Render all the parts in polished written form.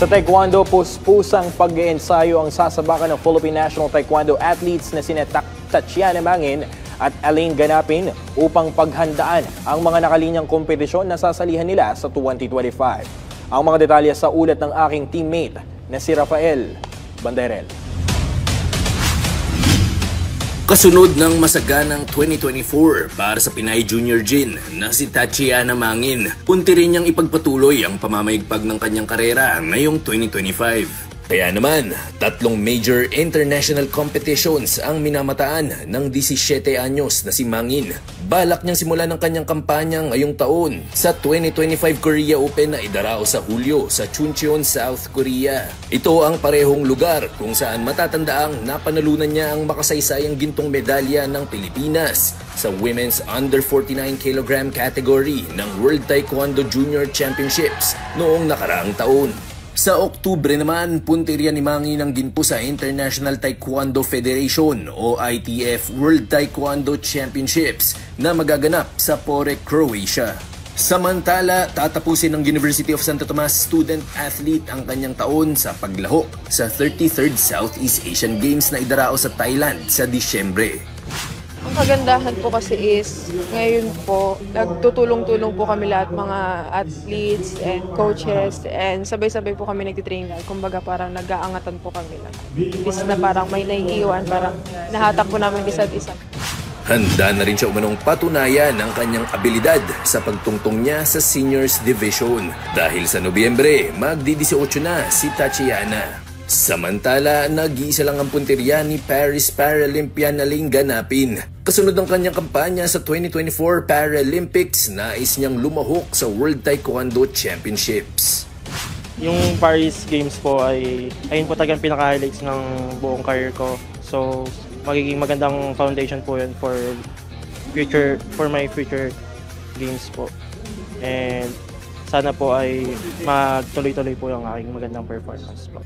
Sa Taekwondo, puspusang pag-iensayo ang sasabakan ng Philippine National Taekwondo athletes na sina Tatiana Mangin at Elaine Ganapin upang paghandaan ang mga nakalinyang kompetisyon na sasalihan nila sa 2025. Ang mga detalye sa ulat ng aking teammate na si Rafael Banderel. Kasunod ng masaganang 2024 para sa Pinay Junior Jin na si Tatiana Mangin, punti rin niyang ipagpatuloy ang pamamayagpag ng kanyang karera ngayong 2025. Kaya naman, 3 major international competitions ang minamataan ng 17 anyos na si Mangin. Balak niyang simulan ang kanyang kampanya ngayong taon sa 2025 Korea Open na idarao sa Hulyo sa Chuncheon, South Korea. Ito ang parehong lugar kung saan matatandaang napanalunan niya ang makasaysayang gintong medalya ng Pilipinas sa Women's Under 49 kg category ng World Taekwondo Junior Championships noong nakaraang taon. Sa Oktubre naman, puntirya ni Mangin ang ginpo sa International Taekwondo Federation o ITF World Taekwondo Championships na magaganap sa Pore, Croatia. Samantala, tatapusin ng University of Santo Tomas student athlete ang kanyang taon sa paglahok sa 33rd Southeast Asian Games na idarao sa Thailand sa Disyembre. Ang kagandahan po kasi is, ngayon po, nagtutulong-tulong po kami lahat mga athletes and coaches and sabay-sabay po kami nagtitrain. Kumbaga parang nag-aangatan po kami lang. Bis na parang may naiiwan, parang nahatak po namin isa't isa. Handa na rin siya umanong patunayan ang kanyang abilidad sa pagtungtong niya sa Seniors Division dahil sa Nobyembre, magdi-18 na si Tatiana. Samantala, nag-iisa lang ang punteriya ni Paris Paralympian Elaine Ganapin. Kasunod ng kanyang kampanya sa 2024 Paralympics, nais niyang lumahok sa World Taekwondo Championships. Yung Paris Games po ay ayun po talagang pinaka-highlights ng buong career ko. So, magiging magandang foundation po yun for my future games po. And sana po ay magtuloy-tuloy po yung aking magandang performance po.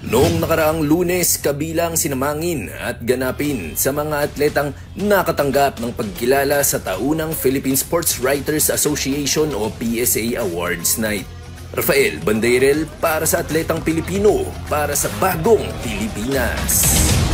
Noong nakaraang Lunes, kabilang sina Mangin at Ganapin sa mga atletang nakatanggap ng pagkilala sa taunang Philippine Sports Writers Association o PSA Awards Night. Rafael Banderel para sa Atletang Pilipino, para sa Bagong Pilipinas.